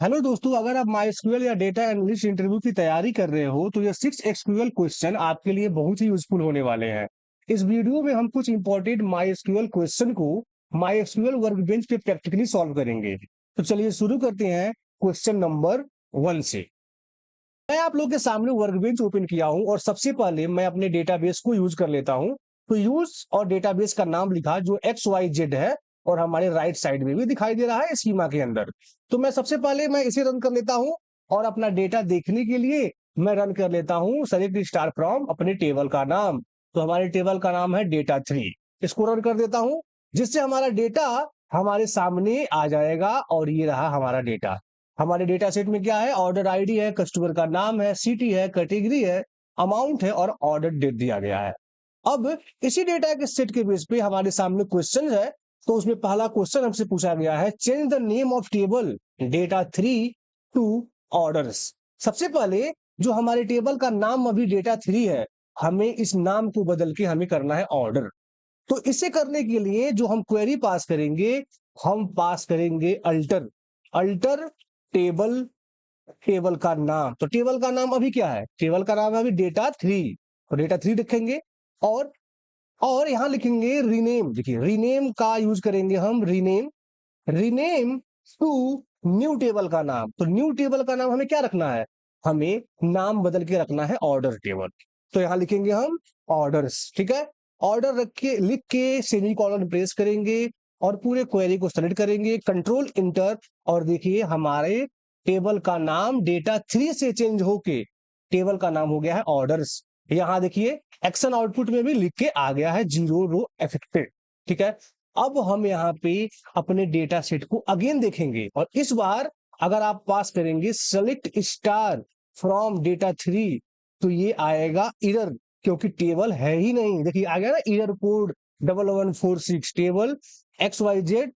Hello दोस्तों, अगर आप माइस्क्यूएल या डेटा एनालिस्ट इंटरव्यू की तैयारी कर रहे हो तो ये 6 एसक्यूएल क्वेश्चन आपके लिए बहुत ही यूजफुल होने वाले हैं। इस वीडियो में हम कुछ इंपॉर्टेंट माइस्क्यूएल क्वेश्चन को माइस्क्यूएल वर्कबेंच पे प्रैक्टिकली सॉल्व करेंगे। तो चलिए शुरू करते हैं क्वेश्चन नंबर 1 से। मैं आप लोग के सामने वर्कबेंच ओपन किया हूं और सबसे पहले मैं अपने डेटाबेस को यूज कर लेता हूं। तो यूज और डेटाबेस का नाम लिखा जो XYZ है और हमारे राइट साइड में भी दिखाई दे रहा है स्कीमा के अंदर। तो मैं सबसे पहले मैं इसे रन कर लेता हूं और अपना डेटा देखने के लिए मैं रन कर लेता हूं सेलेक्ट स्टार फ्रॉम अपने टेबल का नाम। तो हमारे टेबल का नाम है डेटा 3। इसको रन कर देता हूं जिससे हमारा डेटा हमारे सामने आ जाएगा और ये रहा हमारा डेटा। हमारे डेटा सेट में क्या है, ऑर्डर आईडी है, कस्टमर का नाम है, सिटी है, कैटेगरी है, अमाउंट है और ऑर्डर डेट दिया गया है। अब इसी डेटा के सेट के बेस पे हमारे सामने क्वेश्चन है। तो उसमें पहला क्वेश्चन हमसे पूछा गया है change the name of table data 3 to orders. सबसे पहले जो हमारे टेबल का नाम अभी डेटा 3 है, हमें इस नाम को बदल के हमें करना है ऑर्डर। तो इसे करने के लिए जो हम क्वेरी पास करेंगे, हम पास करेंगे अल्टर। अल्टर टेबल, टेबल का नाम। तो टेबल का नाम अभी क्या है, टेबल का नाम है अभी डेटा 3। तो डेटा 3 लिखेंगे और यहां लिखेंगे रीनेम। देखिए रीनेम का यूज करेंगे हम, rename. Rename to new table का नाम। तो न्यू टेबल का नाम हमें क्या रखना है, हमें नाम बदल के रखना है ऑर्डर टेबल। तो यहां लिखेंगे हम ऑर्डर्स। ठीक है, ऑर्डर रख के लिख के सेमीकोलन प्रेस करेंगे और पूरे क्वेरी को सेलेक्ट करेंगे, कंट्रोल इंटर। और देखिए हमारे टेबल का नाम डेटा 3 से चेंज होके टेबल का नाम हो गया है ऑर्डर्स। यहां देखिए एक्शन आउटपुट में भी लिख के आ गया है 0 रो अफेक्टेड। ठीक है, अब हम यहाँ पे अपने डेटा सेट को अगेन देखेंगे और इस बार अगर आप पास करेंगे सेलेक्ट स्टार फ्रॉम डेटा 3 तो ये आएगा इरर, क्योंकि टेबल है ही नहीं। देखिए आ गया ना error code 1146 table XYZ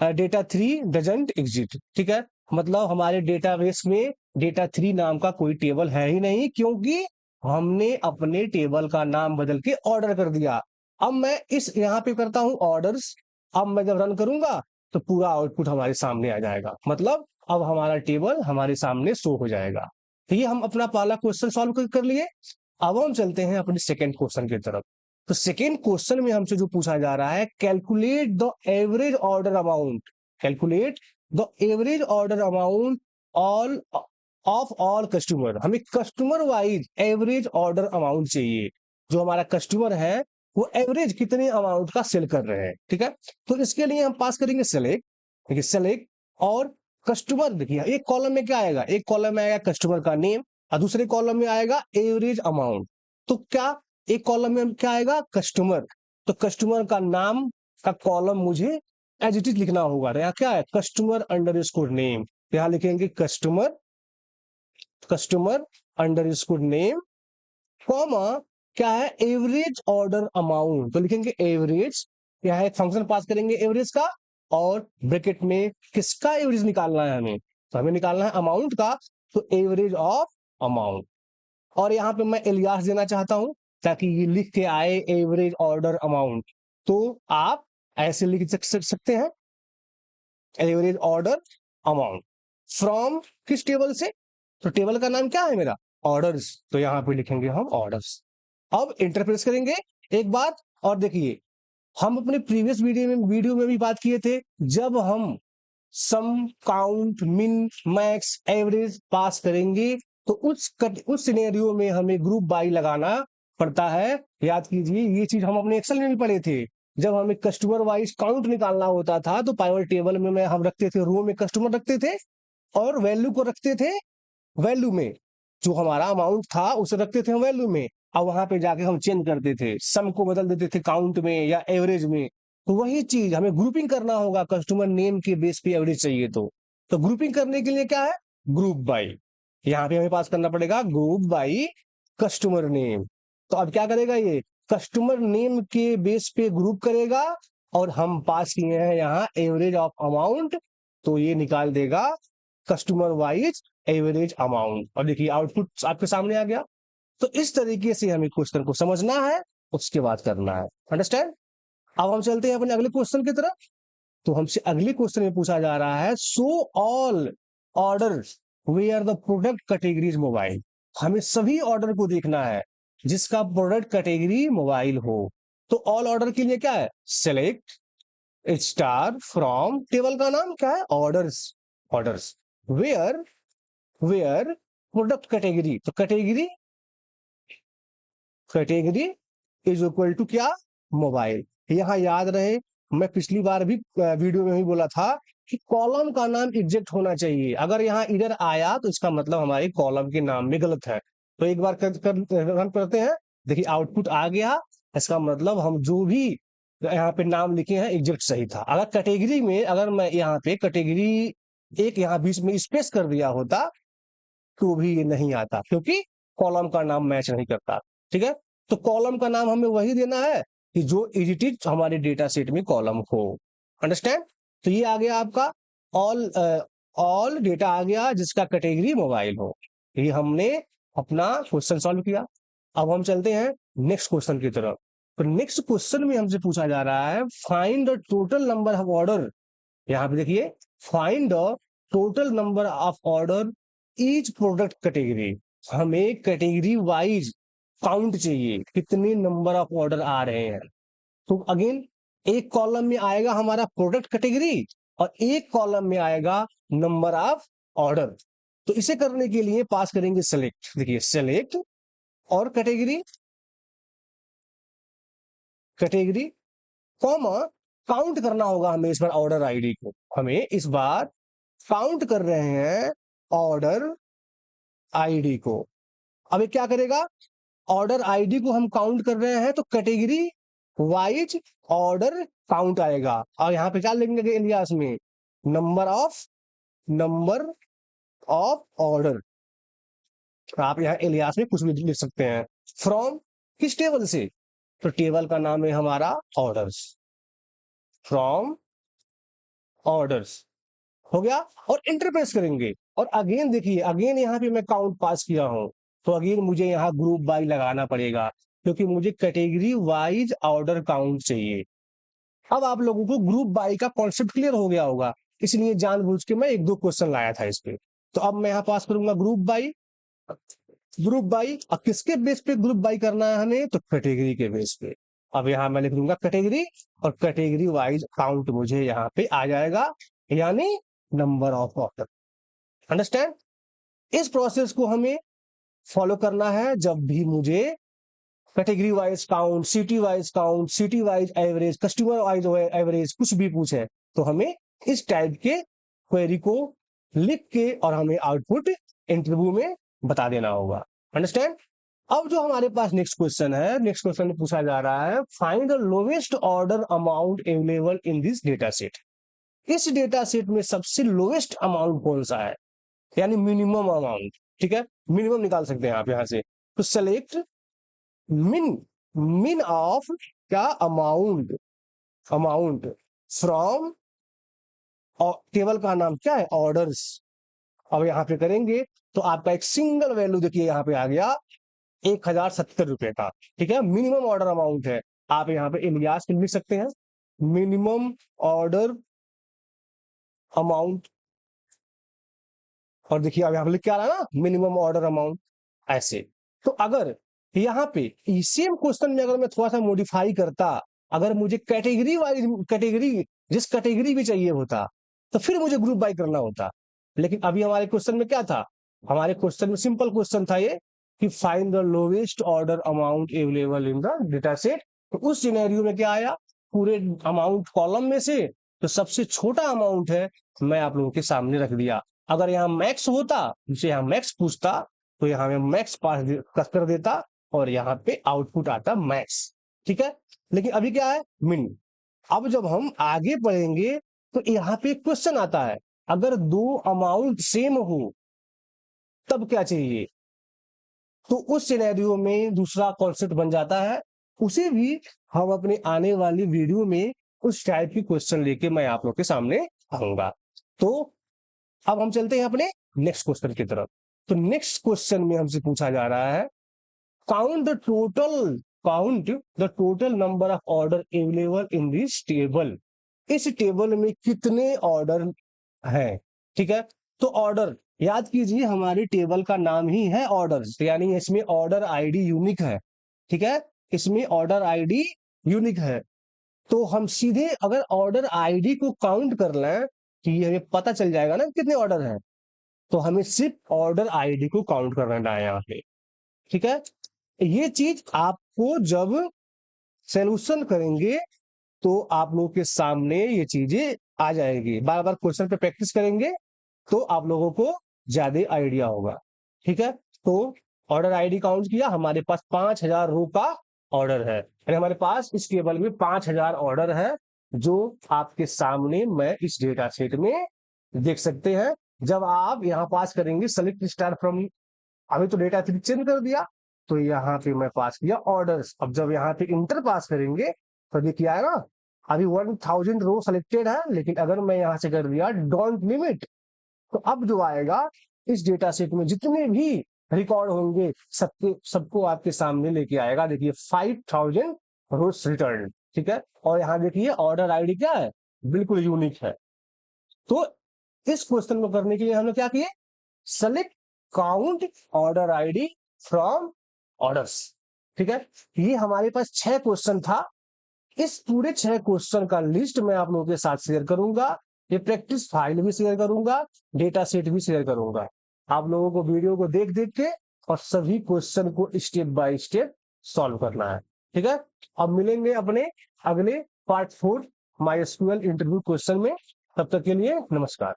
data 3 doesn't exist. ठीक है, मतलब हमारे डेटाबेस में डेटा 3 नाम का कोई टेबल है ही नहीं, क्योंकि हमने अपने टेबल का नाम बदल के ऑर्डर कर दिया। अब मैं इस यहाँ पे करता हूं ऑर्डर्स। अब मैं जब रन करूंगा तो पूरा आउटपुट हमारे सामने आ जाएगा, मतलब अब हमारा टेबल हमारे सामने शो हो जाएगा। तो ये हम अपना पहला क्वेश्चन सॉल्व कर लिए। अब हम चलते हैं अपने सेकेंड क्वेश्चन की तरफ। तो सेकेंड क्वेश्चन में हमसे जो पूछा जा रहा है calculate the average order amount. Calculate the average order amount all of all customer. हमें customer wise average order amount चाहिए। जो हमारा कस्टमर है वो एवरेज कितने अमाउंट का सेल कर रहे हैं। ठीक है, तो इसके लिए हम पास करेंगे सेलेक्ट। देखिए सेलेक्ट और कस्टमर। देखिए एक कॉलम में क्या आएगा, एक कॉलम में आएगा कस्टमर का नेम और दूसरे कॉलम में आएगा एवरेज अमाउंट। तो क्या एक कॉलम में क्या आएगा, कस्टमर। तो कस्टमर का नाम का कॉलम मुझे एज इट इज लिखना होगा। तो यहाँ क्या है, कस्टमर अंडर स्कोर नेम। यहाँ लिखेंगे customer, customer under score name, comma क्या है, एवरेज ऑर्डर अमाउंट। तो लिखेंगे एवरेज। यहाँ एक फंक्शन पास करेंगे एवरेज का और ब्रैकेट में किसका एवरेज निकालना है हमें, तो हमें निकालना है अमाउंट का। तो एवरेज ऑफ अमाउंट। और यहाँ पे मैं एलियास देना चाहता हूं ताकि ये लिख के आए एवरेज ऑर्डर अमाउंट। तो आप ऐसे लिख सकते हैं एवरेज ऑर्डर अमाउंट फ्रॉम किस टेबल से। तो टेबल का नाम क्या है मेरा, ऑर्डर्स। तो यहां पे लिखेंगे हम ऑर्डर्स। अब इंटरप्रेस करेंगे एक बात। और देखिए हम अपने प्रीवियस वीडियो में भी बात किए थे, जब हम sum count min max average pass करेंगे तो उस सिनेरियो में हमें ग्रुप बाई लगाना पड़ता है। याद कीजिए ये चीज हम अपने एक्सेल में भी पढ़े थे। जब हमें कस्टमर वाइज काउंट निकालना होता था तो पाइवट टेबल में हम रखते थे, रो में कस्टमर रखते थे और वैल्यू को रखते थे वैल्यू में। जो हमारा अमाउंट था उसे रखते थे हम वैल्यू में। अब वहां पे जाके हम चेंज करते थे, सम को बदल देते थे काउंट में या एवरेज में। तो वही चीज हमें ग्रुपिंग करना होगा, कस्टमर नेम के बेस पे एवरेज चाहिए। तो ग्रुपिंग करने के लिए क्या है, ग्रुप बाई। यहाँ पे हमें पास करना पड़ेगा ग्रुप बाई कस्टमर नेम। तो अब क्या करेगा ये, कस्टमर नेम के बेस पे ग्रुप करेगा और हम पास किए हैं यहाँ एवरेज ऑफ अमाउंट। तो ये निकाल देगा कस्टमर वाइज एवरेज अमाउंट। और देखिए आउटपुट आपके सामने आ गया। तो इस तरीके से हमें क्वेश्चन को समझना है, उसके बाद करना है। अंडरस्टैंड। अब हम चलते हैं अपने अगले क्वेश्चन की तरफ। तो हमसे अगले क्वेश्चन में पूछा जा रहा है so all order where the product category is mobile. हमें सभी ऑर्डर को देखना है जिसका प्रोडक्ट कैटेगरी मोबाइल हो। तो ऑल ऑर्डर के लिए क्या है, सेलेक्ट स्टार फ्रॉम, टेबल का नाम क्या है, orders, orders where, where product category, तो category, category is equal to क्या, मोबाइल। यहां याद रहे, मैं पिछली बार भी वीडियो में भी बोला था कि कॉलम का नाम एग्जैक्ट होना चाहिए। अगर यहाँ इधर आया तो इसका मतलब हमारे कॉलम के नाम में गलत है। तो एक बार रन करते हैं, देखिए आउटपुट आ गया। इसका मतलब हम जो भी यहाँ पे नाम लिखे हैं एग्जैक्ट सही था। अगर कैटेगरी में, अगर मैं यहाँ पे कैटेगरी एक यहाँ बीच में स्पेस कर दिया होता तो भी ये नहीं आता, क्योंकि कॉलम का नाम मैच नहीं करता। ठीक है, तो कॉलम का नाम हमें वही देना है कि जो एडिटेड हमारे डेटा सेट में कॉलम हो। अंडरस्टैंड। तो ये आ गया आपका ऑल, ऑल डेटा आ गया जिसका कैटेगरी मोबाइल हो। ये हमने अपना क्वेश्चन सॉल्व किया। अब हम चलते हैं नेक्स्ट क्वेश्चन की तरफ। तो नेक्स्ट क्वेश्चन में हमसे पूछा जा रहा है find the total number of order. यहाँ पे देखिए, find the total number of order each product category. हमें कैटेगरी वाइज काउंट चाहिए, कितने नंबर ऑफ ऑर्डर आ रहे हैं। तो अगेन एक कॉलम में आएगा हमारा प्रोडक्ट कैटेगरी और एक कॉलम में आएगा नंबर ऑफ ऑर्डर। तो इसे करने के लिए पास करेंगे सेलेक्ट, देखिए सेलेक्ट और कैटेगरी, कैटेगरी कॉमा काउंट करना होगा हमें इस बार ऑर्डर आईडी को। हमें इस बार काउंट कर रहे हैं ऑर्डर आईडी को। अब ये क्या करेगा, ऑर्डर आईडी को हम काउंट कर रहे हैं तो कैटेगरी वाइज ऑर्डर काउंट आएगा। और यहां पे क्या लिखेंगे एलियास में, number of, number of order. आप यहाँ एलियास में कुछ भी लिख सकते हैं। फ्रॉम, किस टेबल से, तो टेबल का नाम है हमारा ऑर्डर्स, फ्रॉम ऑर्डर्स। हो गया, और इंटर प्रेस करेंगे। और अगेन देखिए, अगेन यहाँ पे मैं काउंट पास किया हूं तो अगेन मुझे यहाँ ग्रुप बाई लगाना पड़ेगा, क्योंकि मुझे कैटेगरी वाइज ऑर्डर काउंट चाहिए। अब आप लोगों को ग्रुप बाई का कॉन्सेप्ट क्लियर हो गया होगा, इसलिए जानबूझ के मैं एक दो क्वेश्चन लाया था इस पे। तो अब मैं यहाँ पास करूंगा ग्रुप बाई, ग्रुप बाई। अब किसके बेस पे ग्रुप बाई करना है हमें, तो कैटेगरी के बेस पे। अब यहाँ मैं लिख दूंगा कैटेगरी, और कैटेगरी वाइज काउंट मुझे यहाँ पे आ जाएगा, यानी नंबर ऑफ ऑर्डर। अंडरस्टैंड। इस प्रोसेस को हमें फॉलो करना है जब भी मुझे category wise count, city wise count, city wise average, customer wise average कुछ भी पूछे तो हमें इस टाइप के क्वेरी को लिख के और हमें आउटपुट इंटरव्यू में बता देना होगा। अंडरस्टैंड। अब जो हमारे पास नेक्स्ट क्वेश्चन है, नेक्स्ट क्वेश्चन में पूछा जा रहा है find the lowest order amount available in this data set. इस डेटा सेट में सबसे लोवेस्ट अमाउंट कौन सा है, यानी मिनिमम अमाउंट। ठीक है, मिनिमम निकाल सकते हैं आप यहां से। तो सेलेक्ट मिन, मिन ऑफ क्या, अमाउंट, अमाउंट फ्रॉम, और टेबल का नाम क्या है, ऑर्डर्स। अब यहां पे करेंगे तो आपका एक सिंगल वैल्यू देखिए यहां पे आ गया 1070 रुपए का। ठीक है, मिनिमम ऑर्डर अमाउंट है। आप यहाँ पे इलियास लिख सकते हैं, मिनिमम ऑर्डर अमाउंट। और देखिए अब यहाँ पे लिख के आ रहा है ना, मिनिमम ऑर्डर अमाउंट, ऐसे। तो अगर यहाँ पे सेम क्वेश्चन में अगर मैं थोड़ा सा मॉडिफाई करता, अगर मुझे कैटेगरी वाइज, कैटेगरी जिस कैटेगरी भी चाहिए होता तो फिर मुझे ग्रुप बाय करना होता। लेकिन अभी हमारे क्वेश्चन में क्या था, हमारे क्वेश्चन में सिंपल क्वेश्चन था ये कि find the lowest order amount available in the data set. तो उस सिनेरियो में क्या आया, पूरे अमाउंट कॉलम में से तो सबसे छोटा अमाउंट है मैं आप लोगों के सामने रख दिया। अगर यहाँ मैक्स होता, जिसे यहाँ मैक्स पूछता तो यहाँ में मैक्स पास कर देता और यहाँ पे आउटपुट आता मैक्स। ठीक है, लेकिन अभी क्या है, मिन। अब जब हम आगे पढ़ेंगे तो यहाँ पे क्वेश्चन आता है अगर दो अमाउंट सेम हो तब क्या चाहिए। तो उस सिनेरियो में दूसरा कॉन्सेप्ट बन जाता है। उसे भी हम अपने आने वाली वीडियो में उस टाइप की क्वेश्चन लेके मैं आप लोग के सामने आऊंगा। तो अब हम चलते हैं अपने नेक्स्ट क्वेश्चन की तरफ। तो नेक्स्ट क्वेश्चन में हमसे पूछा जा रहा है count the total, count the total number of order available in this table. इस टेबल में कितने ऑर्डर हैं। ठीक है, तो ऑर्डर याद कीजिए, हमारी टेबल का नाम ही है ऑर्डर्स, यानी इसमें ऑर्डर आईडी यूनिक है। ठीक है, इसमें ऑर्डर आईडी यूनिक है। तो हम सीधे अगर ऑर्डर आईडी को काउंट कर लें कि ये हमें पता चल जाएगा ना कितने ऑर्डर हैं, तो हमें सिर्फ ऑर्डर आईडी को काउंट करना है यहाँ पे। ठीक है, ये चीज आपको जब सोल्यूशन करेंगे तो आप लोगों के सामने ये चीजें आ जाएगी। बार बार क्वेश्चन पे प्रैक्टिस करेंगे तो आप लोगों को ज्यादा आइडिया होगा। ठीक है, तो ऑर्डर आईडी काउंट किया, हमारे पास 5000 रो का ऑर्डर है, यानी हमारे पास इस टेबल में 5000 ऑर्डर है, जो आपके सामने मैं इस डेटा सेट में देख सकते हैं। जब आप यहां पास करेंगे सेलेक्ट स्टार फ्रॉम, अभी तो डेटा सेट चेंज कर दिया, तो यहाँ पे मैं पास किया ऑर्डर्स। अब जब यहाँ पे इंटर पास करेंगे तो देखिए आएगा, अभी 1000 रो सेलेक्टेड है, लेकिन अगर मैं यहाँ से कर दिया डोंट लिमिट, तो अब जो आएगा इस डेटा सेट में जितने भी रिकॉर्ड होंगे सबको आपके सामने लेके आएगा। देखिए 5000 रोज रिटर्न। ठीक है, और यहाँ देखिए ऑर्डर आईडी क्या है, बिल्कुल यूनिक है। तो इस क्वेश्चन को करने के लिए हमने क्या किए, select count order ID from orders. ठीक है, ये हमारे पास 6 क्वेश्चन था। इस पूरे 6 क्वेश्चन का लिस्ट मैं आप लोगों के साथ शेयर करूंगा, ये प्रैक्टिस फाइल भी शेयर करूंगा, डेटा सेट भी शेयर करूंगा। आप लोगों को वीडियो को देख देख के और सभी क्वेश्चन को स्टेप बाय स्टेप सॉल्व करना है। ठीक है, अब मिलेंगे अपने अगले part 4 my SQL interview question में। तब तक के लिए नमस्कार।